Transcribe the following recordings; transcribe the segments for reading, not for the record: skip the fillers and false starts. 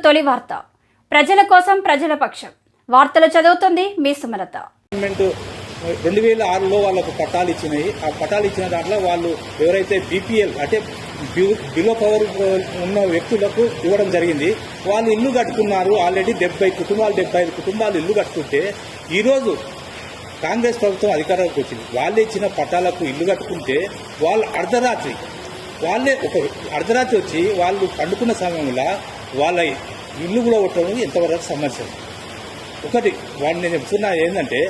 తొలి వార్త ప్రజల కోసం ప్రజల పక్షం వార్తలు చదువుతుంది మీ సుమలత. 2006లో వాళ్ళకు పట్టాలు ఇచ్చినాయి. ఆ పట్టాలు ఇచ్చిన దాంట్లో వాళ్ళు ఎవరైతే బీపీఎల్ అంటే బిలో పవర్ ఉన్న వ్యక్తులకు ఇవ్వడం జరిగింది. వాళ్ళు ఇల్లు కట్టుకున్నారు. ఆల్రెడీ 75 కుటుంబాలు ఇల్లు కట్టుకుంటే ఈరోజు కాంగ్రెస్ ప్రభుత్వం అధికారంలోకి వచ్చింది. వాళ్ళే ఇచ్చిన పట్టాలకు ఇల్లు కట్టుకుంటే వాళ్ళు అర్ధరాత్రి వచ్చి వాళ్ళు పండుకున్న సమయంలో వాళ్ళ ఇల్లు కూడా కొట్టడం ఎంతవరకు సమస్య. ఒకటి వాళ్ళు నేను చెప్తున్నా ఏంటంటే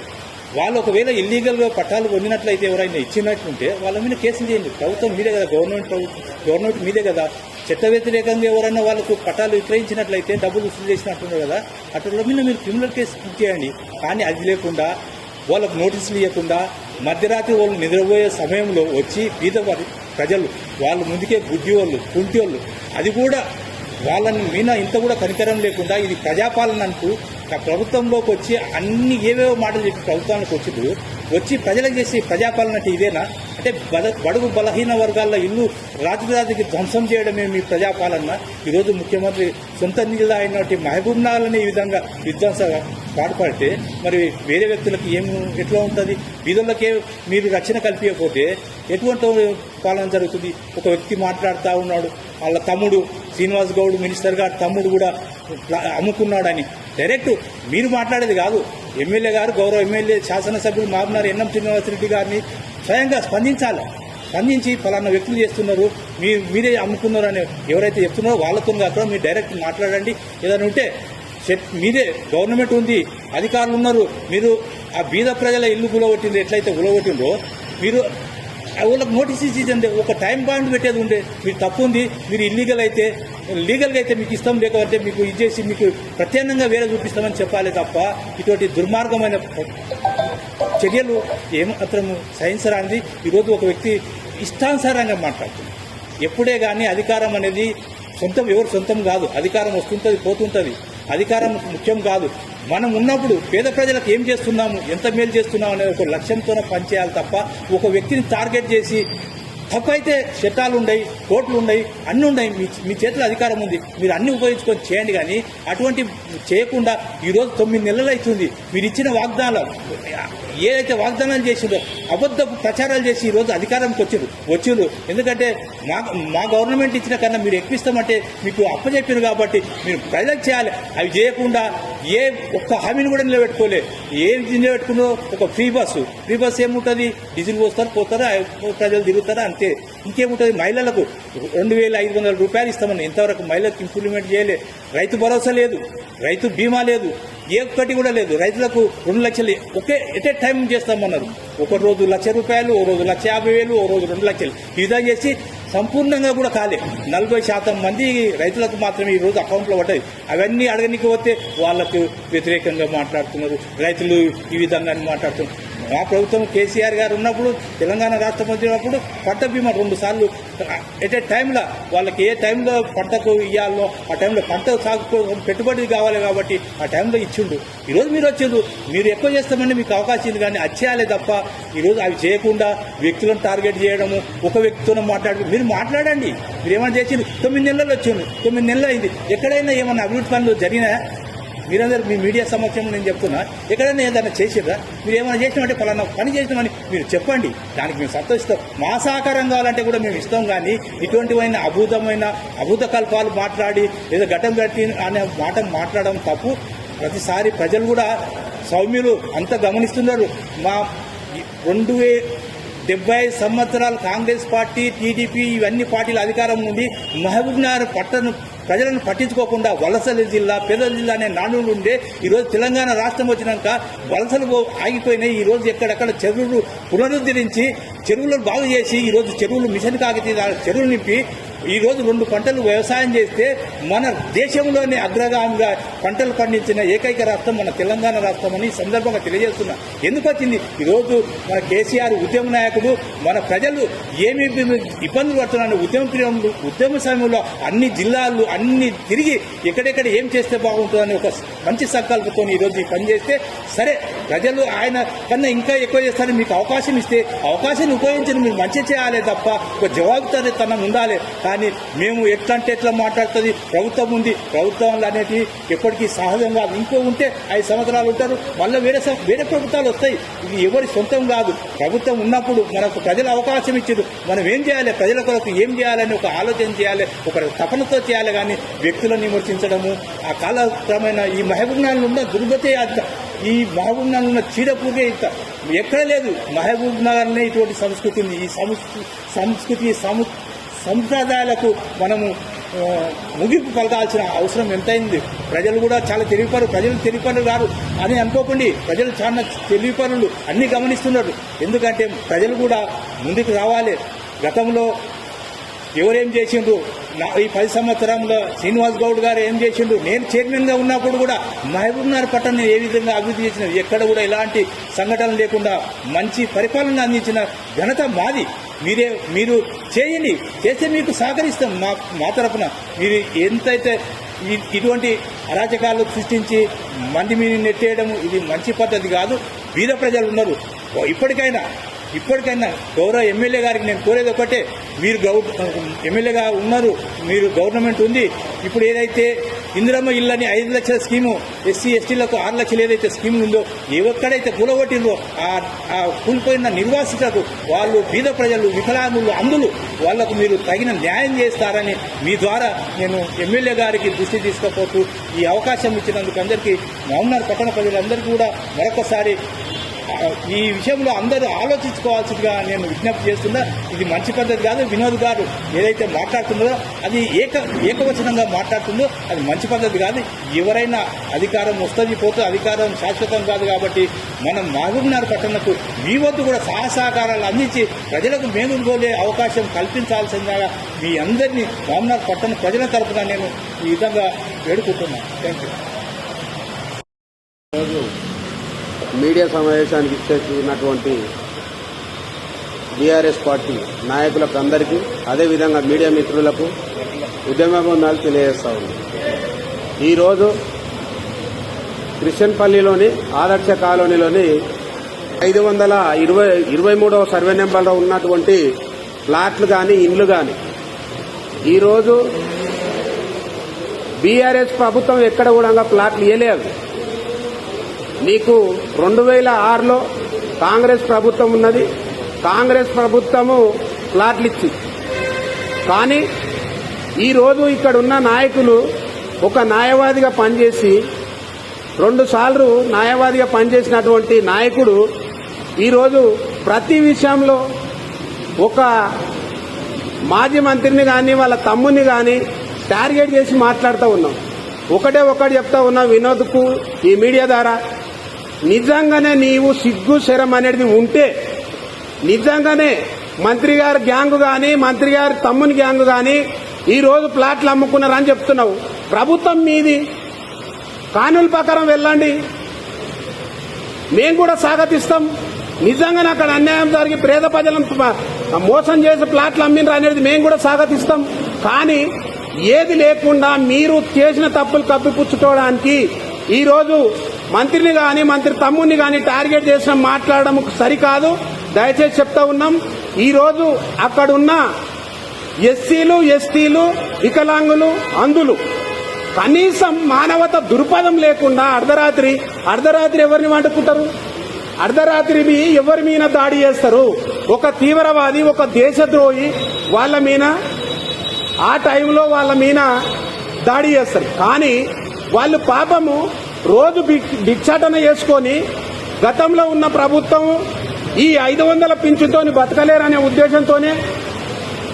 వాళ్ళు ఒకవేళ ఇల్లీగల్గా పట్టాలు పొందినట్లయితే ఎవరైనా ఇచ్చినట్టుంటే వాళ్ళ మీద కేసులు చేయండి. ప్రభుత్వం మీదే కదా, గవర్నమెంట్ మీదే కదా. చట్ట వ్యతిరేకంగా ఎవరైనా వాళ్ళకు పట్టాలు విక్రయించినట్లయితే డబ్బులు వసూలు చేసినట్టున్నారు కదా, అట్లా మీద మీరు క్రిమినల్ కేసు బుక్ చేయండి. కానీ అది లేకుండా వాళ్ళకు నోటీసులు ఇవ్వకుండా మధ్యరాత్రి వాళ్ళు నిద్రపోయే సమయంలో వచ్చి బీద ప్రజలు వాళ్ళు ముందుకే గుడ్డి వాళ్ళు కుంటి వాళ్ళు అది కూడా వాళ్ళని మీద ఇంత కూడా కనికరం లేకుండా ఇది ప్రజాపాలన అంటూ ప్రభుత్వంలోకి వచ్చి అన్ని ఏవేవో మాటలు చెప్పి ప్రభుత్వానికి వచ్చి ప్రజలకు చేసే ప్రజాపాలన అంటే ఇదేనా? అంటే బడుగు బలహీన వర్గాల ఇల్లు రాజధానికి ధ్వంసం చేయడమే మీ ప్రజాపాలన. ఈరోజు ముఖ్యమంత్రి సొంత నిధులు అయినటువంటి మహబూబ్ నగర్ని ఈ విధంగా విధ్వంసంగా పాటుపడితే మరి వేరే వ్యక్తులకు ఎట్లా ఉంటుంది? బీదోళ్ళకే మీరు రక్షణ కల్పించకపోతే ఎటువంటి పాలన జరుగుతుంది? ఒక వ్యక్తి మాట్లాడుతూ ఉన్నాడు, వాళ్ళ తమ్ముడు శ్రీనివాస్ గౌడ్ మినిస్టర్ గారు తమ్ముడు కూడా అమ్ముకున్నాడని. డైరెక్ట్ మీరు మాట్లాడేది కాదు, ఎమ్మెల్యే గారు గౌరవ ఎమ్మెల్యే శాసనసభ్యులు మామనారు ఎన్ఎం శ్రీనివాసరెడ్డి గారిని స్వయంగా స్పందించి ఫలానా వ్యక్తులు చేస్తున్నారు, మీరే అమ్ముకున్నారు అని ఎవరైతే చెప్తున్నారో వాళ్ళతో కాకుండా మీరు డైరెక్ట్ మాట్లాడండి. ఏదైనా ఉంటే మీరే గవర్నమెంట్ ఉంది, అధికారులు ఉన్నారు, మీరు ఆ బీద ప్రజల ఇల్లు గులగొట్టిండ్రు, ఎట్లయితే గులగొట్టిండ్రో మీరు వాళ్ళకి నోటీస్ ఇచ్చింది. ఒక టైం పాయింట్ పెట్టేది ఉండే. మీరు తప్పు ఉంది, మీరు లీగల్గా అయితే మీకు ఇష్టం లేకపోతే మీకు ఇచ్చేసి మీకు ప్రత్యేకంగా వేరే చూపిస్తామని చెప్పాలి తప్ప ఇటువంటి దుర్మార్గమైన చర్యలు ఏమాత్రం సహించరానిది. ఈరోజు ఒక వ్యక్తి ఇష్టానుసారంగా మాట్లాడుతుంది. ఎప్పుడే కానీ అధికారం అనేది ఎవరు సొంతం కాదు. అధికారం వస్తుంటుంది పోతుంటుంది. అధికారం ముఖ్యం కాదు. మనం ఉన్నప్పుడు పేద ప్రజలకు ఏం చేస్తున్నాము, ఎంత మేలు చేస్తున్నాము అనే ఒక లక్ష్యంతోనే పనిచేయాలి తప్ప ఒక వ్యక్తిని టార్గెట్ చేసి తప్పైతే చట్టాలు ఉన్నాయి, కోర్టులు ఉన్నాయి, అన్నీ ఉన్నాయి. మీ చేతిలో అధికారం ఉంది, మీరు అన్ని ఉపయోగించుకొని చేయండి. కానీ అటువంటి చేయకుండా ఈరోజు 9 నెలలు అవుతుంది. మీరు ఇచ్చిన వాగ్దానాలు ఏదైతే వాగ్దానాలు చేసిందో అబద్ధపు ప్రచారాలు చేసి ఈరోజు అధికారంకి వచ్చిండ్రు. ఎందుకంటే మా గవర్నమెంట్ ఇచ్చిన కన్నా మీరు ఎక్కువిస్తామంటే మీకు అప్పచెప్పారు కాబట్టి మీరు ప్రజలకు చేయాలి. అవి చేయకుండా ఏ ఒక్క హామీని కూడా నిలబెట్టుకున్నో ఒక ఫ్రీ బస్సు ఏముంటుంది? డీజిల్ పోతారు ప్రజలు తిరుగుతారా అంతే. ఇంకేముంటుంది? మహిళలకు 2500 రూపాయలు ఇస్తామని ఎంతవరకు మహిళలకు ఇంప్లిమెంట్ చేయలే. రైతు భరోసా లేదు, రైతు బీమా లేదు, ఏ ఒక్కటి కూడా లేదు. రైతులకు 2 లక్షలు ఎట్ ఏ టైం చేస్తామన్నారు. ఒక రోజు ₹1,00,000, ఓ రోజు 1,50,000, ఓ రోజు 2 లక్షలు. ఈ విధంగా చేసి సంపూర్ణంగా కూడా కాలే. 40% మంది రైతులకు మాత్రమే ఈరోజు అకౌంట్లో పడ్డాయి. అవన్నీ అడగనికి పోతే వాళ్ళకు వ్యతిరేకంగా మాట్లాడుతున్నారు. రైతులు ఈ విధంగా మాట్లాడుతున్నారు. మా ప్రభుత్వం కేసీఆర్ గారు ఉన్నప్పుడు, తెలంగాణ రాష్ట్రం వచ్చినప్పుడు పంట బీమా 2 సార్లు ఎట్ ఏ టైంలో వాళ్ళకి ఏ టైంలో పంటకు ఇవ్వాలో ఆ టైంలో పంట సాగు పెట్టుబడి కావాలి కాబట్టి ఆ టైంలో ఇచ్చిండు. ఈరోజు మీరు వచ్చిండ్రు, మీరు ఎక్కువ చేస్తామని మీకు అవకాశం ఉంది. కానీ అచ్చేయాలి తప్ప ఈరోజు అవి చేయకుండా వ్యక్తులను టార్గెట్ చేయడము, ఒక వ్యక్తితో మీరు మాట్లాడండి. మీరు ఏమైనా చేసిండ్రు? 9 నెలలు వచ్చిండ్రు, 9 నెలలు అయింది. ఎక్కడైనా ఏమైనా అభివృద్ధి పనులు జరిగినాయా? మీరందరూ మీ మీడియా సమక్షంలో నేను చెప్తున్నా, ఎక్కడైనా ఏదైనా చేసిర్రా? మీరు ఏమైనా చేసినామంటే ఫలానా పని చేసినామని మీరు చెప్పండి, దానికి మేము సంతోషిస్తాం. మా సహకారం కావాలంటే కూడా మేము ఇస్తాం. కానీ ఇటువంటివైన అభూత కల్పాలు మాట్లాడి ఏదో ఘటం గట్టి అనే మాట మాట్లాడడం తప్పు. ప్రతిసారి ప్రజలు కూడా సౌమ్యులు అంతా గమనిస్తున్నారు. మా 70 సంవత్సరాలు కాంగ్రెస్ పార్టీ, టీడీపీ ఇవన్నీ పార్టీల అధికారం నుండి మహబూబ్ నగర్ ప్రజలను పట్టించుకోకుండా వలసల జిల్లా, పేద జిల్లా అనే నానులు ఉండే ఈరోజు తెలంగాణ రాష్ట్రం వచ్చినాక వలసలు ఆగిపోయినాయి. ఈరోజు ఎక్కడెక్కడ చెరువులు పునరుద్ధరించి చెరువులను బాగు చేసి ఈరోజు చెరువులు మిషన్ కాగితే చెరువులు నింపి ఈరోజు 2 పంటలు వ్యవసాయం చేస్తే మన దేశంలోనే అగ్రగామిగా పంటలు పండించిన ఏకైక రాష్ట్రం మన తెలంగాణ రాష్ట్రం అని సందర్భంగా తెలియజేస్తున్నా. ఎందుకు వచ్చింది? ఈరోజు మన కేసీఆర్ ఉద్యమ నాయకుడు, మన ప్రజలు ఏమి ఇబ్బందులు పడుతున్నారు. ఉద్యమ సమయంలో అన్ని జిల్లాలు అన్ని తిరిగి ఎక్కడెక్కడ ఏం చేస్తే బాగుంటుందని ఒక మంచి సంకల్పంతో ఈరోజు ఈ పని చేస్తే సరే ప్రజలు ఆయన కన్నా ఇంకా ఎక్కువ చేస్తారని మీకు అవకాశం ఇస్తే అవకాశాన్ని ఉపయోగించి మీరు మంచి చేయాలి తప్ప ఒక జవాబుదారీతనం ఉండాలి. కానీ మేము ఎట్లా అంటే ఎట్లా మాట్లాడుతుంది, ప్రభుత్వం ఉంది, ప్రభుత్వాలు అనేటివి ఎప్పటికీ సహజం కాదు. ఇంకో ఉంటే 5 సంవత్సరాలు ఉంటారు, మళ్ళీ వేరే ప్రభుత్వాలు వస్తాయి. ఇది ఎవరి సొంతం కాదు. ప్రభుత్వం ఉన్నప్పుడు మనకు ప్రజలు అవకాశం ఇచ్చారు, మనం ఏం చేయాలి, ప్రజల కొరకు ఏం చేయాలని ఒక ఆలోచన చేయాలి, ఒక తపనతో చేయాలి. కానీ వ్యక్తులను విమర్శించడము ఆ కాలక్రమేణా ఈ మహబూబ్నగర్లో ఉన్న దుర్గతే అంత, ఈ మహబూబ్నగర్లో ఉన్న చీడపూగే ఇంత ఎక్కడ లేదు. మహబూబ్నగర్నే ఇటువంటి సంస్కృతి ఉంది. ఈ సంస్కృతి సంప్రదాయాలకు మనము ముగింపు పలకాల్సిన అవసరం ఎంతైంది. ప్రజలు కూడా చాలా తెలివిపరులు, ప్రజలు తెలివిపరులు కాదు అని అనుకోకండి. ప్రజలు చాలా తెలివిపరులు, అన్ని గమనిస్తున్నారు. ఎందుకంటే ప్రజలు కూడా ముందుకు రావాలి. గతంలో ఎవరేం చేసిండ్రు, ఈ 10 సంవత్సరంలో శ్రీనివాస్ గౌడ్ గారు ఏం చేసిండ్రు, నేను చైర్మన్గా ఉన్నప్పుడు కూడా మహబూబ్నగర్ పట్టణాన్ని ఏ విధంగా అభివృద్ధి చేసిన, ఎక్కడ కూడా ఎలాంటి సంఘటనలు లేకుండా మంచి పరిపాలన అందించిన ఘనత మాది. మీరు చేయండి, చేస్తే మీకు సహకరిస్తాం. మా తరఫున మీరు ఎంతైతే ఇటువంటి అరాచకాలు సృష్టించి మంది మీద నెట్టేయడం ఇది మంచి పద్ధతి కాదు. బీద ప్రజలు ఉన్నారు. ఇప్పటికైనా గౌరవ ఎమ్మెల్యే గారికి నేను కోరేది ఒకటే, మీరు ఎమ్మెల్యేగా ఉన్నారు, మీరు గవర్నమెంట్ ఉంది. ఇప్పుడు ఏదైతే ఇందిరమ్మ ఇళ్ళని 5 లక్షల స్కీము, ఎస్సీ ఎస్టీలకు 6 లక్షలు ఏదైతే స్కీమ్ ఉందో, ఎక్కడైతే కూలగొట్టిందో ఆ కూలిపోయిన నిర్వాసితులకు, వాళ్ళు బీద ప్రజలు, వికలాంగులు, అందులు, వాళ్లకు మీరు తగిన న్యాయం చేస్తారని మీ ద్వారా నేను ఎమ్మెల్యే గారికి దృష్టి తీసుకుపోతూ ఈ అవకాశం ఇచ్చినందుకు అందరికీ మహబూబ్నగర్ పట్టణ ప్రజలందరికీ కూడా మరొకసారి ఈ విషయంలో అందరూ ఆలోచించుకోవాల్సిందిగా నేను విజ్ఞప్తి చేస్తున్నా. ఇది మంచి పద్ధతి కాదు. వినోద్ గారు ఏదైతే మాట్లాడుతున్నారో అది ఏకవచనంగా మాట్లాడుతుందో అది మంచి పద్ధతి కాదు. ఎవరైనా అధికారం వస్తుంది పోతే అధికారం శాశ్వతం కాదు. కాబట్టి మనం మహబూబ్నగర్ పట్టణకు మీ వద్దు కూడా సహకారాలు అందించి ప్రజలకు మేలుగోలే అవకాశం కల్పించాల్సిందిగా మీ అందరినీ మహబూబ్నగర్ పట్టణ ప్రజల తరఫున నేను ఈ విధంగా వేడుకుంటున్నాను. Thank you. మీడియా సమావేశానికి ఇచ్చేసినటువంటి బీఆర్ఎస్ పార్టీ నాయకులకు అందరికీ, అదేవిధంగా మీడియా మిత్రులకు ఉద్యమబంధాలు తెలియజేస్తా ఉంది. ఈరోజు క్రిస్టియన్పల్లిలోని ఆదర్శ కాలనీలోని 523వ సర్వే నెంబర్లో ఉన్నటువంటి ప్లాట్లు కానీ ఇండ్లు కానీ ఈరోజు బీఆర్ఎస్ ప్రభుత్వం ఎక్కడ కూడా ప్లాట్లు ఇవ్వలేదు. నీకు 2006లో కాంగ్రెస్ ప్రభుత్వం ఉన్నది. కాంగ్రెస్ ప్రభుత్వము ప్లాట్లు ఇచ్చి, కానీ ఈరోజు ఇక్కడ ఉన్న నాయకులు ఒక న్యాయవాదిగా పనిచేసి 2 సార్లు న్యాయవాదిగా పనిచేసినటువంటి నాయకుడు ఈరోజు ప్రతి విషయంలో ఒక మాజీ మంత్రిని కానీ వాళ్ళ తమ్ముని కానీ టార్గెట్ చేసి మాట్లాడుతూ ఉన్నాం. ఒకటి చెప్తా ఉన్నా వినోద్కు ఈ మీడియా ద్వారా, నిజంగానే నీవు సిగ్గు శరం అనేది ఉంటే నిజంగానే మంత్రి గారి గ్యాంగ్ కానీ మంత్రి గారి తమ్ముని గ్యాంగ్ కానీ ఈరోజు ప్లాట్లు అమ్ముకున్నారని చెప్తున్నావు. ప్రభుత్వం మీది, కానూలు ప్రకారం వెళ్ళండి, మేము కూడా స్వాగతిస్తాం. నిజంగానే అక్కడ అన్యాయం జరిగి పేద ప్రజలను మోసం చేసి ప్లాట్లు అమ్మినరు అనేది మేము కూడా స్వాగతిస్తాం. కానీ ఏది లేకుండా మీరు చేసిన తప్పులు కప్పిపుచ్చుకోవడానికి ఈరోజు మంత్రిని కానీ మంత్రి తమ్ముడిని కానీ టార్గెట్ చేసిన మాట్లాడడం సరికాదు. దయచేసి చెప్తా ఉన్నాం. ఈరోజు అక్కడున్న ఎస్సీలు, ఎస్టీలు, వికలాంగులు, అందులు కనీసం మానవత దృక్పథం లేకుండా అర్ధరాత్రి ఎవరిని వండుకుంటారు? అర్ధరాత్రి ఎవరి మీద దాడి చేస్తారు? ఒక తీవ్రవాది, ఒక దేశద్రోహి వాళ్ళ మీద ఆ టైంలో వాళ్ళ మీద దాడి చేస్తారు. కానీ వాళ్ళు పాపము రోజు భిక్షాటన చేసుకొని గతంలో ఉన్న ప్రభుత్వం ఈ 500 పింఛన్తోని బతకలేరనే ఉద్దేశంతోనే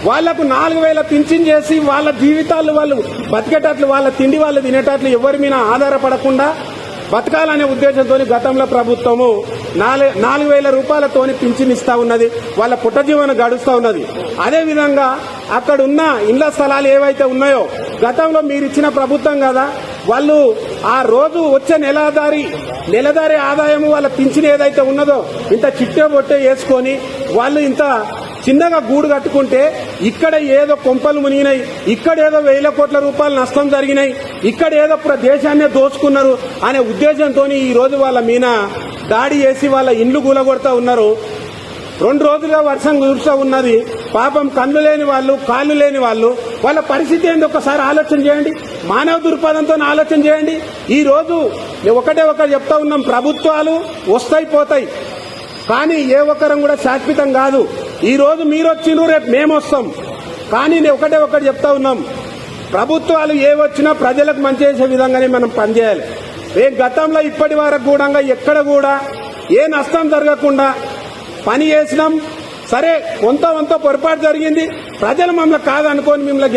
వాళ్లకు 4000 పింఛన్ చేసి వాళ్ళ జీవితాలు వాళ్ళు బతికేటట్లు, వాళ్ళ తిండి వాళ్ళు తినేటట్లు ఎవరి మీద ఆధారపడకుండా బతకాలనే ఉద్దేశంతో గతంలో ప్రభుత్వము 4000 రూపాయలతోని పింఛన్ ఇస్తా ఉన్నది. వాళ్ళ పుట్టజీవనం గడుస్తూ ఉన్నది. అదేవిధంగా అక్కడున్న ఇండ్ల స్థలాలు ఏవైతే ఉన్నాయో గతంలో మీరు ఇచ్చిన ప్రభుత్వం కదా, వాళ్ళు ఆ రోజు వచ్చే నెలదారి ఆదాయం వాళ్ళ పింఛన్ ఏదైతే ఉన్నదో ఇంత చిట్టే బొట్టే వేసుకొని వాళ్ళు ఇంత చిన్నగా గూడు కట్టుకుంటే ఇక్కడ ఏదో కొంపలు మునిగినాయి, ఇక్కడ ఏదో 1000 కోట్ల రూపాయలు నష్టం జరిగినాయి, ఇక్కడ ఏదో దేశాన్నే దోచుకున్నారు అనే ఉద్దేశంతో ఈ రోజు వాళ్ళ మీద దాడి చేసి వాళ్ళ ఇండ్లు కూలగొడతా ఉన్నారు. 2 రోజులుగా వర్షం కురుస్తూ ఉన్నది. పాపం కళ్ళు లేని వాళ్ళు, కాళ్ళు లేని వాళ్ళు, వాళ్ళ పరిస్థితి ఏంది ఒక్కసారి ఆలోచన చేయండి. మానవ దృక్పథంతో ఆలోచన చేయండి. ఈ రోజు ఒకటే చెప్తా ఉన్నాం, ప్రభుత్వాలు వస్తాయి పోతాయి, కానీ ఏ ఒక్కరం కూడా శాశ్వతం కాదు. ఈ రోజు మీరు వచ్చిండ్రు, రేపు మేము వస్తాం. కానీ నేను ఒకటే చెప్తా ఉన్నాం, ప్రభుత్వాలు ఏ వచ్చినా ప్రజలకు మంచి చేసే విధంగానే మనం పనిచేయాలి. గతంలో ఇప్పటి వరకు కూడా ఎక్కడ కూడా ఏ నష్టం జరగకుండా పని చేసినాం. సరే, కొంత పొరపాటు జరిగింది, ప్రజలు మమ్మల్ని కాదనుకొని మిమ్మల్ని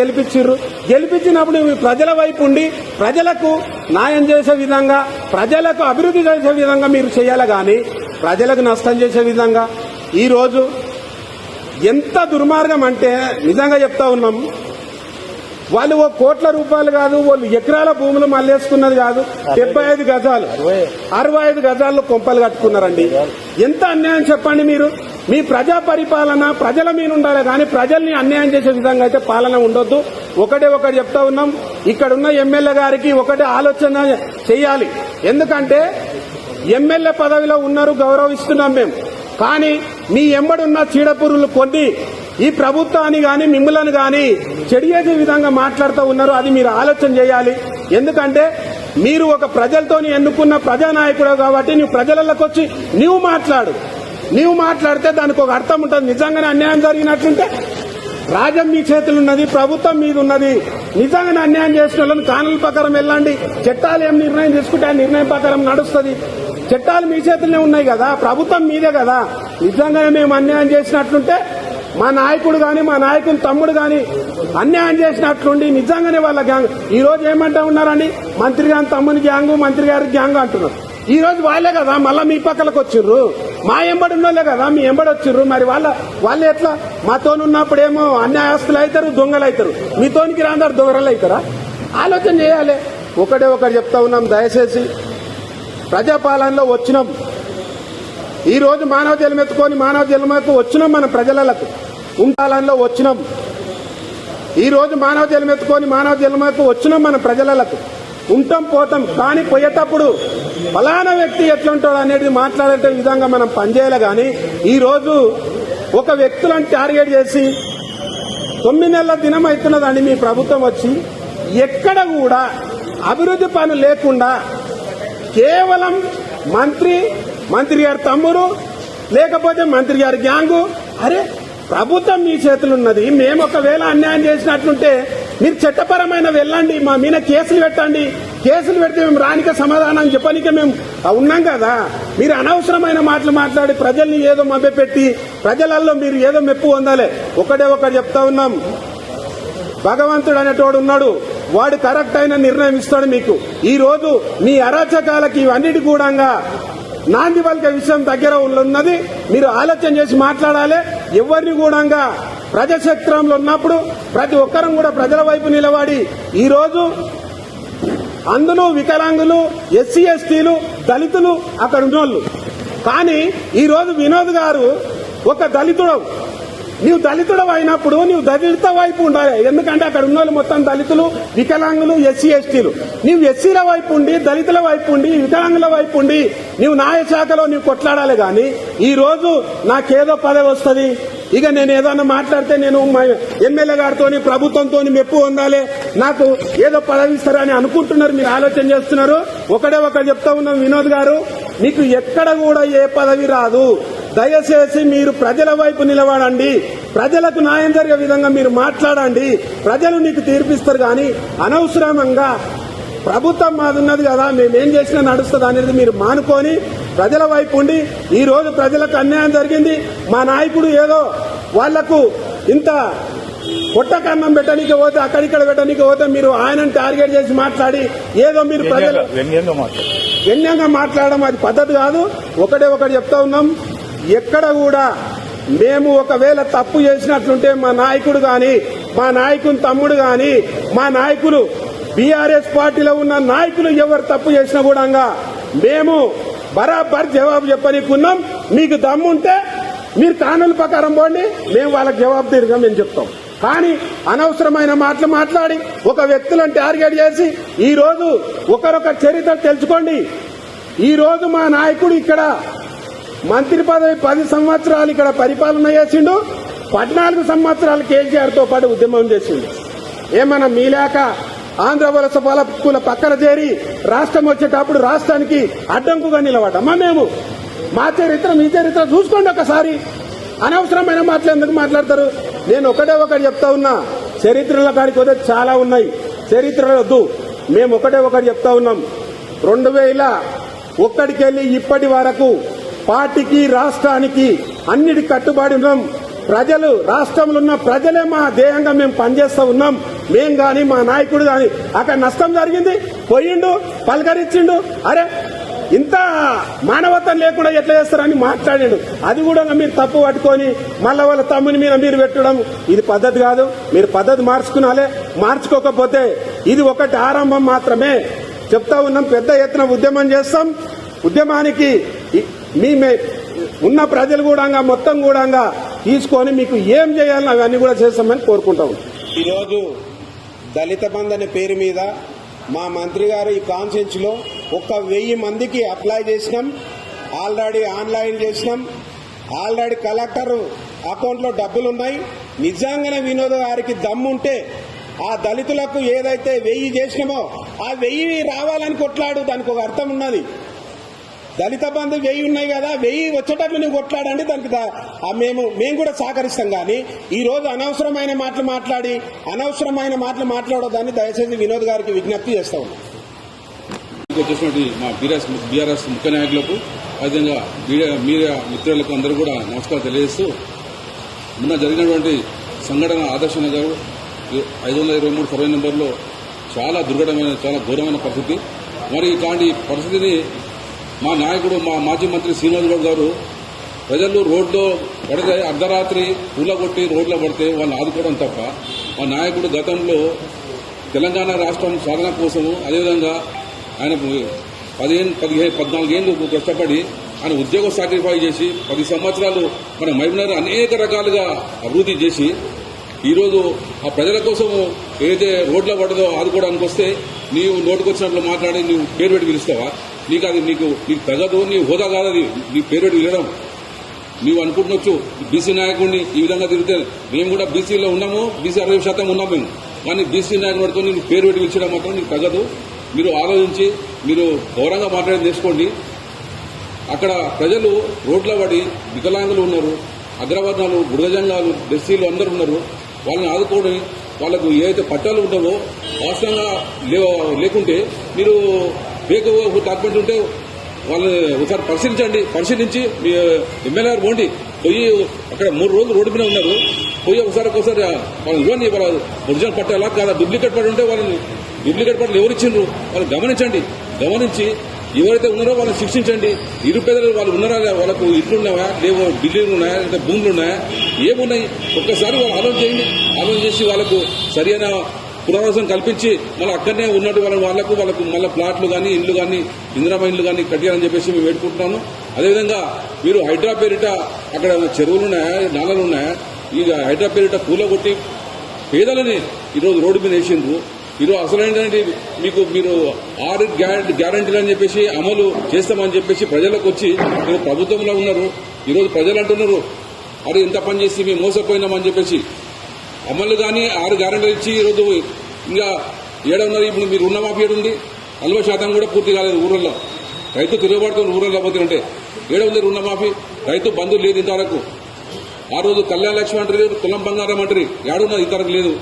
గెలిపించినప్పుడు మీ ప్రజల వైపు ఉండి ప్రజలకు న్యాయం చేసే విధంగా, ప్రజలకు అభివృద్ధి చేసే విధంగా మీరు చేయాలి. కానీ ప్రజలకు నష్టం చేసే విధంగా ఈరోజు ఎంత దుర్మార్గం అంటే నిజంగా చెప్తా ఉన్నాం. వాళ్ళు 1 కోట్ల రూపాయలు కాదు, వాళ్ళు ఎకరాల భూములు మళ్ళేసుకున్నది కాదు, 75 గజాలు 65 గజాల్లో కొంపలు కట్టుకున్నారండి. ఎంత అన్యాయం చెప్పండి. మీరు మీ ప్రజా పరిపాలన ప్రజల మీద ఉండాలి, కానీ ప్రజల్ని అన్యాయం చేసే విధంగా అయితే పాలన ఉండొద్దు. ఒకటే చెప్తా ఉన్నాం, ఇక్కడున్న ఎమ్మెల్యే గారికి ఒకటే ఆలోచన చేయాలి. ఎందుకంటే ఎమ్మెల్యే పదవిలో ఉన్నారు, గౌరవిస్తున్నాం మేము. కానీ మీ ఎంబడున్న చీడపురులు కొన్ని ఈ ప్రభుత్వాన్ని గాని మిమ్మల్ని గాని చెడియేసే విధంగా మాట్లాడుతూ ఉన్నారు. అది మీరు ఆలోచన చేయాలి. ఎందుకంటే మీరు ఒక ప్రజలతోని ఎన్నుకున్న ప్రజానాయకుడు కాబట్టి నువ్వు ప్రజలకు వచ్చి నీవు మాట్లాడితే దానికి ఒక అర్థం ఉంటుంది. నిజంగానే అన్యాయం జరిగినట్లుంటే రాజ్యం మీ చేతులు ఉన్నది, ప్రభుత్వం మీద ఉన్నది. నిజంగానే అన్యాయం చేసిన వాళ్ళని కానూన్ ప్రకారం వెళ్ళండి. చట్టాలు ఏం నిర్ణయం తీసుకుంటే ఆ నిర్ణయం ప్రకారం నడుస్తుంది. చట్టాలు మీ చేతుల్లోనే ఉన్నాయి కదా, ప్రభుత్వం మీదే కదా. నిజంగానే మేము అన్యాయం చేసినట్లుంటే మా నాయకుడు గాని, మా నాయకుని తమ్ముడు గాని అన్యాయం చేసినట్లుండి నిజంగానే వాళ్ళ గ్యాంగ్ ఈ రోజు ఏమంటా ఉన్నారని, మంత్రి గారి తమ్ముని గ్యాంగు, మంత్రి గారి గ్యాంగు అంటున్నారు. ఈ రోజు వాళ్ళే కదా మళ్ళా మీ పక్కలకు వచ్చిర్రు, మా ఎంబడి ఉన్నోళ్లే కదా మీ ఎంబడి వచ్చిర్రు. మరి వాళ్ళు ఎట్లా మాతోనున్నప్పుడేమో అన్యాయస్తులు అవుతారు, దొంగలు అవుతారు, మీతోనికి రాందరు దొంగలు అవుతారా? ఆలోచన చేయాలి. ఒకటే చెప్తా ఉన్నాం, దయచేసి ప్రజాపాలనలో వచ్చినాం. ఈ రోజు మానవ జన్మకు వచ్చినాం. మన ప్రజలకు ఉండాలలో వచ్చినాం. ఈ రోజు మానవ జన్మకు వచ్చినాం. మన ప్రజలకు ఉంటాం పోతాం. కానీ పోయేటప్పుడు ఫలానా వ్యక్తి ఎట్లుంటాడు అనేది మాట్లాడే విధంగా మనం పనిచేయాలి. కానీ ఈ రోజు ఒక వ్యక్తులను టార్గెట్ చేసి 9 నెలల దినం అవుతున్నదండి మీ ప్రభుత్వం వచ్చి, ఎక్కడ కూడా అభివృద్ధి పనులు లేకుండా కేవలం మంత్రి గారి తమ్ముడు లేకపోతే మంత్రి గారి గ్యాంగు. అరే, ప్రభుత్వం మీ చేతులున్నది. మేము ఒకవేళ అన్యాయం చేసినట్లుంటే మీరు చట్టపరమైన వెళ్ళండి, మా మీద కేసులు పెట్టండి. కేసులు పెడితే మేము రానిక సమాధానం చెప్పనికే మేము ఉన్నాం కదా. మీరు అనవసరమైన మాటలు మాట్లాడి ప్రజల్ని ఏదో మభ్యపెట్టి ప్రజలలో మీరు ఏదో మెప్పు పొందాలి. ఒకటే చెప్తా ఉన్నాం, భగవంతుడు అనేటోడు ఉన్నాడు, వాడు కరెక్ట్ అయిన నిర్ణయం ఇస్తాడు మీకు. ఈ రోజు మీ అరాచకాలకి ఇవన్నిటి కూడా నాంది పలికే విషయం దగ్గర ఉన్నది. మీరు ఆలోచన చేసి మాట్లాడాలి. ఎవరిని కూడా ప్రజాక్షేత్రంలో ఉన్నప్పుడు ప్రతి ఒక్కరం కూడా ప్రజల వైపు నిలబడి, ఈ రోజు అందులో వికలాంగులు, ఎస్సీ ఎస్టీలు, దళితులు అక్కడ ఉన్నోళ్ళు. కానీ ఈ రోజు వినోద్ గారు ఒక దళితుడు, నీవు దళితుడు అయినప్పుడు నీవు దళిత వైపు ఉండాలి. ఎందుకంటే అక్కడ ఉన్న వాళ్ళు మొత్తం దళితులు, వికలాంగులు, ఎస్సీ ఎస్టీలు. నీవు ఎస్సీల వైపు ఉండి, దళితుల వైపు ఉండి, వికలాంగుల వైపు ఉండి నీవు న్యాయ శాఖలో నీవు కొట్లాడాలి. కానీ ఈ రోజు నాకేదో పదవి వస్తుంది, ఇక నేను ఏదన్నా మాట్లాడితే నేను ఎమ్మెల్యే గారితో ప్రభుత్వంతో మెప్పు పొందాలి, నాకు ఏదో పదవి ఇస్తారని అనుకుంటున్నారు. మీరు ఆలోచన చేస్తున్నారు. ఒకటే చెప్తా ఉన్నాం, వినోద్ గారు మీకు ఎక్కడ కూడా ఏ పదవి రాదు. దయచేసి మీరు ప్రజల వైపు నిలబడండి, ప్రజలకు న్యాయం జరిగే విధంగా మీరు మాట్లాడండి. ప్రజలు నీకు తీర్పిస్తారు. కానీ అనవసరంగా ప్రభుత్వం మాది ఉన్నది కదా, మేమేం చేసినా నడుస్తుంది అనేది మీరు మానుకొని ప్రజల వైపు ఉండి, ఈ రోజు ప్రజలకు అన్యాయం జరిగింది, మా నాయకుడు ఏదో వాళ్లకు ఇంత పొట్టకన్నం పెట్టడానికి పోతే అక్కడిక్కడ పెట్టడానికి పోతే మీరు ఆయనను టార్గెట్ చేసి మాట్లాడి ఏదో మీరు ప్రజలు వ్యంగ్యంగా మాట్లాడడం అది పద్ధతి కాదు. ఒకటే చెప్తా ఉన్నాం, ఎక్కడ కూడా మేము ఒకవేళ తప్పు చేసినట్లుంటే మా నాయకుడు గాని, మా నాయకుని తమ్ముడు గాని, మా నాయకులు బీఆర్ఎస్ పార్టీలో ఉన్న నాయకులు ఎవరు తప్పు చేసినా కూడా మేము బరాబర్ జవాబు చెప్పనీకున్నాం. మీకు దమ్ముంటే మీరు కానూలు ప్రకారం పోండి, మేము వాళ్ళకి జవాబు తీరుగా మేము చెప్తాం. కానీ అనవసరమైన మాటలు మాట్లాడి ఒక వ్యక్తులను టార్గెట్ చేసి ఈ రోజు ఒకరొక చరిత్ర తెలుసుకోండి. ఈ రోజు మా నాయకుడు ఇక్కడ మంత్రి పదవి 10 సంవత్సరాలు ఇక్కడ పరిపాలన చేసిండు, 14 సంవత్సరాలు కేసీఆర్ తో పాటు ఉద్యమం చేసిండు. ఏమన్నా మీలాక ఆంధ్ర వలస పాలకుల పక్కన చేరి రాష్ట్రం వచ్చేటప్పుడు రాష్ట్రానికి అడ్డంకుగా నిలబడ్డామా మేము? మా చరిత్ర మీ చరిత్ర చూసుకోండి ఒకసారి. అనవసరమైన మాటలు ఎందుకు మాట్లాడతారు? నేను ఒకటి చెప్తా ఉన్నా, చరిత్రల కాడికి పోతే చాలా ఉన్నాయి, చరిత్ర వద్దు. మేము ఒకటి చెప్తా ఉన్నాం. 2001 ఇప్పటి వరకు పార్టీకి రాష్ట్రానికి అన్నిటి కట్టుబడి ఉన్నాం. ప్రజలు, రాష్ట్రంలో ఉన్న ప్రజలే మా ధ్యేయంగా మేము పనిచేస్తూ ఉన్నాం. మేం గాని మా నాయకుడు గాని అక్కడ నష్టం జరిగింది, పోయిండు, పలకరించిండు, అరే ఇంత మానవత్వం లేకుండా ఎట్లా చేస్తారని మాట్లాడాడు. అది కూడా మీరు తప్పు పట్టుకొని మళ్ళా వాళ్ళ తమ్ముని మీద మీరు పెట్టడం ఇది పద్ధతి కాదు. మీరు పద్ధతి మార్చుకున్నాలే. మార్చుకోకపోతే ఇది ఒకటి ఆరంభం మాత్రమే. చెప్తా ఉన్నాం, పెద్ద ఎత్తున ఉద్యమం చేస్తాం. ఉద్యమానికి ఉన్న ప్రజలు కూడా మొత్తం కూడా తీసుకొని మీకు ఏం చేయాలని అవన్నీ కూడా చేస్తామని కోరుకుంటాం. ఈరోజు దళిత బంధు అనే పేరు మీద మా మంత్రి గారు ఈ కాన్ఫరెన్స్ లో 1000 మందికి అప్లై చేసినాం. ఆల్రెడీ ఆన్లైన్ చేసినాం. ఆల్రెడీ కలెక్టర్ అకౌంట్ లో డబ్బులున్నాయి. నిజంగానే వినోద్ గారికి దమ్ముంటే ఆ దళితులకు ఏదైతే 1000 చేసినామో ఆ 1000 రావాలని కొట్లాడు. దానికి ఒక అర్థం ఉన్నది. దళిత బంధు 1000 ఉన్నాయి కదా, 1000 వచ్చేటట్లు నువ్వు కొట్లాడండి. దానికి మేము కూడా సహకరిస్తాం. కానీ ఈ రోజు అనవసరమైన మాటలు మాట్లాడొద్దని దయచేసి వినోద్ గారికి విజ్ఞప్తి చేస్తా ఉన్నాం. వచ్చేసినటువంటి మా బీఆర్ఎస్ ముఖ్య నాయకులకు, అదేవిధంగా మీడియా మిత్రులకు అందరూ కూడా నమస్కారం తెలియజేస్తూ, మొన్న జరిగినటువంటి సంఘటన ఆదర్శ నగర్ 523 సర్వే నెంబర్లో చాలా దుర్ఘటమైన, చాలా ఘోరమైన పరిస్థితి. మరి ఇలాంటి పరిస్థితిని మా నాయకుడు, మా మాజీ మంత్రి శ్రీనివాస్ గౌడ్ గారు ప్రజలు రోడ్లో పడితే అర్ధరాత్రి కూలగొట్టి రోడ్లో పడితే వాళ్ళని ఆదుకోవడం తప్ప, మా నాయకుడు గతంలో తెలంగాణ రాష్ట్రం సాధన కోసము, అదేవిధంగా ఆయన 14 ఏళ్ళు కష్టపడి ఆయన ఉద్యోగ సాక్రిఫై చేసి 10 సంవత్సరాలు మన మహబూబ్నగర్ అనేక రకాలుగా అభివృద్ధి చేసి ఈరోజు ఆ ప్రజల కోసము ఏదైతే రోడ్లో పడదో ఆదుకోవడానికి వస్తే నీవు నోటుకొచ్చినట్లు మాట్లాడి నీవు పేరు పెట్టి పిలుస్తావా? నీకు తగదు, నీ హోదా కాదు అది. నీ పేరు పెట్టి పిలవడం నీవు అనుకుంటున్నొచ్చు. బీసీ నాయకుడిని ఈ విధంగా తిరిగితే, మేము కూడా బీసీలో ఉన్నాము, బీసీ 60% ఉన్నాం మేము. కానీ బీసీ నాయకుడు పడుకొని నీకు పేరు పెట్టి పిలిచడం మాత్రం నీకు తగదు. మీరు ఆలోచించి మీరు గౌరవంగా మాట్లాడి నేర్చుకోండి. అక్కడ ప్రజలు రోడ్ల పడి వికలాంగులు ఉన్నారు, అగ్రవర్ణాలు, బుడగజంగాలు, ఎస్సీలు అందరూ ఉన్నారు. వాళ్ళని ఆదుకోవడం, వాళ్ళకు ఏదైతే పట్టాలు ఉంటావో వాస్తవంగా లేకుంటే మీరు ఫేక్ డాక్యుమెంట్ ఉంటే వాళ్ళని ఒకసారి పరిశీలించి మీ ఎమ్మెల్యే గారు పోండి, పోయి అక్కడ 3 రోజులు రోడ్డు మీద ఉన్నారు, పోయి ఒకసారి వాళ్ళని ఇవ్వండి. వాళ్ళ ఒరిజినల్ పట్టాలా కాదా, డూప్లికేట్ పట్టు ఉంటే వాళ్ళని డూప్లికేట్ పట్టాలు ఎవరు ఇచ్చిండ్రు వాళ్ళు గమనించి ఎవరైతే ఉన్నారో వాళ్ళని శిక్షించండి. నిరుపేదలు వాళ్ళు ఉన్నారా, వాళ్ళకు ఇట్లున్నాయా, లేవో బిల్డింగ్లు ఉన్నాయా, లేదా భూములు ఉన్నాయా, ఏమున్నాయి ఒక్కసారి వాళ్ళు ఆలోచన చేసి వాళ్ళకు సరైన పునరావాసం కల్పించి మళ్ళీ అక్కడనే ఉన్నట్టు వాళ్ళకు మళ్ళీ ప్లాట్లు కానీ, ఇండ్లు కానీ, ఇందిరామ ఇండ్లు కానీ కట్టాలని చెప్పేసి మేము వేడుకుంటున్నాను. అదేవిధంగా మీరు హైడ్రా పేరిట అక్కడ చెరువులు ఉన్నాయా, నాలలు ఉన్నాయా, ఈ హైడ్రా పేరిట కూలగొట్టి పేదలని ఈరోజు రోడ్డు మీద వేసిండ్రు. ఈరోజు అసలైనటువంటి మీరు 6 గ్యారంటీలు అని చెప్పేసి అమలు చేస్తామని చెప్పేసి ప్రజలకు వచ్చి మీరు ప్రభుత్వంలో ఉన్నారు. ఈరోజు ప్రజలు అంటున్నారు, అరే ఇంత పని చేసి మేము మోసపోయినామని చెప్పేసి. అమలు కానీ 6 గ్యారంటీలు ఇచ్చి ఈరోజు ఇంకా ఏడున్నది. ఇప్పుడు మీరు రుణమాఫీ ఉంది, 40% కూడా పూర్తి కాలేదు. ఊళ్ళల్లో రైతు తిరుగుబాటుతో ఊళ్ళల్లో పోతుంటే ఉంది రుణమాఫీ. రైతు బంధువులు లేదు ఇంతవరకు. ఆ రోజు కళ్యాణ లక్ష్మి అంటారు, తులం బంగారం అంటారు, ఏడున్నది ఇంతవరకు లేదు.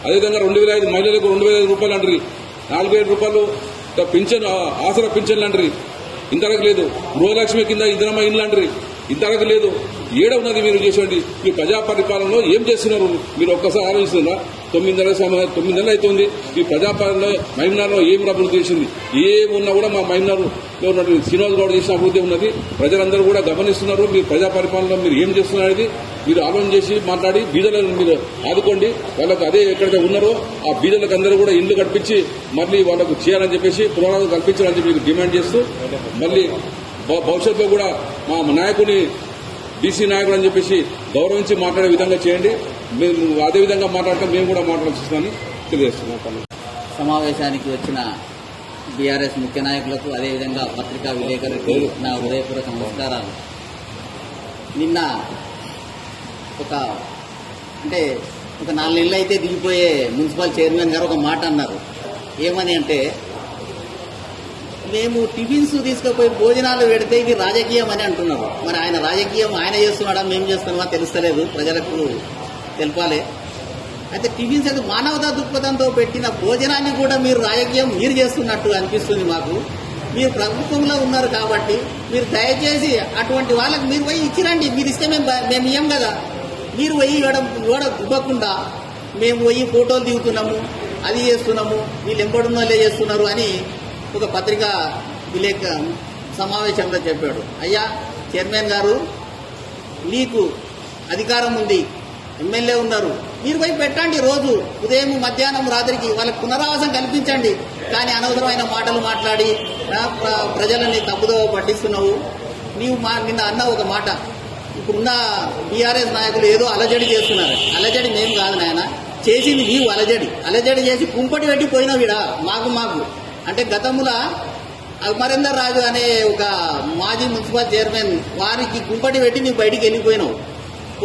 అదేవిధంగా 2005 మహిళలకు 2005 రూపాయలు అంటారు, 4000 రూపాయలు పింఛన్, ఆసరా పింఛన్లు అంటారు, ఇంతవరకు లేదు. గృహలక్ష్మి కింద ఇందిరమ్మ ఇండ్లు అంటారు, ఇంతవరకు లేదు. ఉన్నది మీరు చేసేయండి. మీ ప్రజా పరిపాలనలో ఏం చేస్తున్నారు మీరు ఒక్కసారి ఆలోచిస్తున్నారా? 9 నెలలు అవుతుంది. ఈ ప్రజాపాలనలో మహబూబ్నగర్లో ఏం అభివృద్ధి చేసింది? ఏమున్నా కూడా మా మహబూబ్నగర్లో ఉన్నటువంటి శ్రీనివాస్ గౌడ్ చేసిన అభివృద్ధి ఉన్నది. ప్రజలందరూ కూడా గమనిస్తున్నారు. మీరు ప్రజా పరిపాలనలో మీరు ఏం చేస్తున్నారనేది మీరు ఆలోచన చేసి మాట్లాడి బీదలను మీరు ఆదుకోండి. వాళ్ళకు అదే ఎక్కడైతే ఉన్నారో ఆ బీదలకు అందరూ కూడా ఇల్లు కల్పించి మళ్ళీ వాళ్ళకు చేయాలని చెప్పేసి, పునరావాసం కల్పించాలని చెప్పి మీరు డిమాండ్ చేస్తూ, మళ్ళీ భవిష్యత్తులో కూడా మా నాయకుని బీసీ నాయకుడు అని చెప్పేసి గౌరవించి మాట్లాడే విధంగా చేయండి. మేము అదే విధంగా మాట్లాడతాం, మేము కూడా మాట్లాడుతున్నామని తెలియజేస్తున్నాం. సమావేశానికి వచ్చిన బీఆర్ఎస్ ముఖ్య నాయకులకు అదేవిధంగా పత్రికా విలేకరులకు నా హృదయపూర్వక నమస్కారాలు. నిన్న ఒక 4 నెలలు అయితే దిగిపోయే మున్సిపల్ చైర్మన్ గారు ఒక మాట అన్నారు. ఏమని అంటే, మేము టిఫిన్స్ తీసుకుపోయి భోజనాలు పెడితే ఇది రాజకీయం అని అంటున్నారు. మరి ఆయన రాజకీయం ఆయన చేస్తున్నాడా మేము చేస్తున్నామా తెలుస్తలేదు, ప్రజలకు తెలపాలి. అయితే టిఫిన్స్ అది మానవతా దృక్పథంతో పెట్టిన భోజనాన్ని కూడా మీరు రాజకీయం మీరు చేస్తున్నట్టు అనిపిస్తుంది మాకు. మీరు ప్రభుత్వంలో ఉన్నారు కాబట్టి మీరు దయచేసి అటువంటి వాళ్ళకి మీరు పోయి ఇచ్చిరండి. మీరు ఇస్తే మేము ఇయ్యం కదా. మీరు పోయి ఇవ్వకుండా మేము పోయి ఫోటోలు దిగుతున్నాము, అది చేస్తున్నాము, వీళ్ళు ఎంపడున్న వాళ్ళే చేస్తున్నారు అని ఒక పత్రికా సమావేశంలో చెప్పాడు. అయ్యా చైర్మన్ గారు, మీకు అధికారం ఉంది, ఎమ్మెల్యే ఉన్నారు, మీరు పోయి పెట్టండి. రోజు ఉదయం మధ్యాహ్నం రాత్రికి వాళ్ళకి పునరావాసం కల్పించండి. కానీ అనవసరమైన మాటలు మాట్లాడి ప్రజలని తప్పుదోవ పట్టిస్తున్నావు. నీవు నిన్న అన్న ఒక మాట, ఇప్పుడున్న బీఆర్ఎస్ నాయకులు ఏదో అలజడి చేస్తున్నారు. అలజడి మేము కాదు నాయన, చేసింది నీవు అలజడి చేసి కుంపటి పెట్టి పోయినవిడా మాకు అంటే గతంలో అమరేందర్ రాజు అనే ఒక మాజీ మున్సిపల్ చైర్మన్ వారికి కుంపటి పెట్టి నీవు బయటికి వెళ్ళిపోయినావు.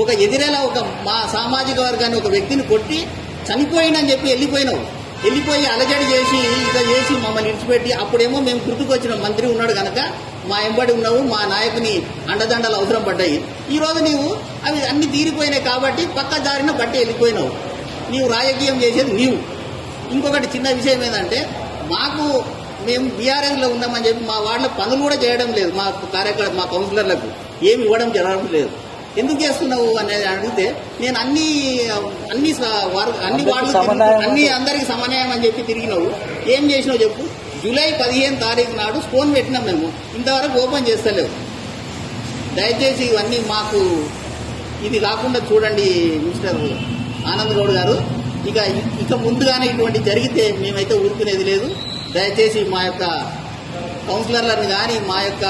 ఒక ఎదిరేలా ఒక మా సామాజిక వర్గాన్ని ఒక వ్యక్తిని కొట్టి చనిపోయిందని చెప్పి వెళ్ళిపోయి అలజడి చేసి చేసి మమ్మల్ని ఇడిచిపెట్టి అప్పుడేమో మేము గుర్తుకొచ్చిన మంత్రి ఉన్నాడు కనుక మా ఎంబడి ఉన్నావు, మా నాయకుని అండదండలు అవసరం పడ్డాయి. ఈరోజు నీవు అవి అన్ని తీరిపోయినాయి కాబట్టి పక్క దారిన బట్టి వెళ్ళిపోయినావు. నీవు రాజకీయం చేసేది నీవు. ఇంకొకటి చిన్న విషయం ఏంటంటే, మేము బీఆర్ఎస్లో ఉన్నామని చెప్పి మా వాళ్ళ పనులు కూడా చేయడం లేదు. మా కౌన్సిలర్లకు ఏమి ఇవ్వడం జరగడం లేదు. ఎందుకు చేస్తున్నావు అనేది అడిగితే, నేను అన్ని అందరికి సమన్యాయం అని చెప్పి తిరిగినావు. ఏం చేసినావు చెప్పు. జూలై 15 తారీఖు నాడు స్టోన్ పెట్టినాం మేము, ఇంతవరకు ఓపెన్ చేస్తలేవు. దయచేసి ఇవన్నీ మాకు ఇది కాకుండా చూడండి మిస్టర్ ఆనంద్ గౌడ్ గారు. ఇక ముందుగానే ఇటువంటి జరిగితే మేమైతే ఊరుకునేది లేదు. దయచేసి మా యొక్క కౌన్సిలర్లను కానీ మా యొక్క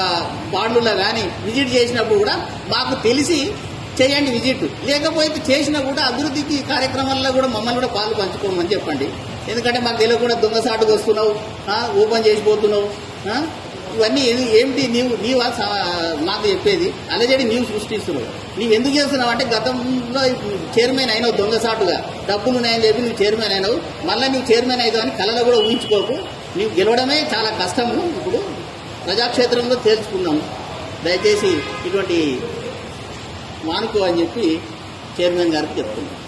వార్డులో కానీ విజిట్ చేసినప్పుడు కూడా మాకు తెలిసి చేయండి విజిట్. లేకపోతే చేసినా కూడా అభివృద్ధికి కార్యక్రమాల్లో కూడా మమ్మల్ని కూడా పాలు పంచుకోమని చెప్పండి. ఎందుకంటే మాకు తెలియకుండా దొంగసాటుకు వస్తున్నావు, ఓపెన్ చేసిపోతున్నావు. ఇవన్నీ ఏమిటి నీవు మాకు చెప్పేది? అలజడి నీవు సృష్టిస్తున్నావు. నీవు ఎందుకు చేస్తున్నావు అంటే, గతంలో చైర్మన్ అయినావు దొంగసాటుగా, డబ్బులు ఉన్నాయని చెప్పి నువ్వు చైర్మన్ అయినావు. మళ్ళీ నువ్వు చైర్మన్ అవుతావు అని కళలో కూడా ఊహించుకోకు. నీవు గెలవడమే చాలా కష్టము. ఇప్పుడు ప్రజాక్షేత్రంలో తేల్చుకున్నాము. దయచేసి ఇటువంటి మానుకో అని చెప్పి చైర్మన్ గారికి చెప్తున్నాను.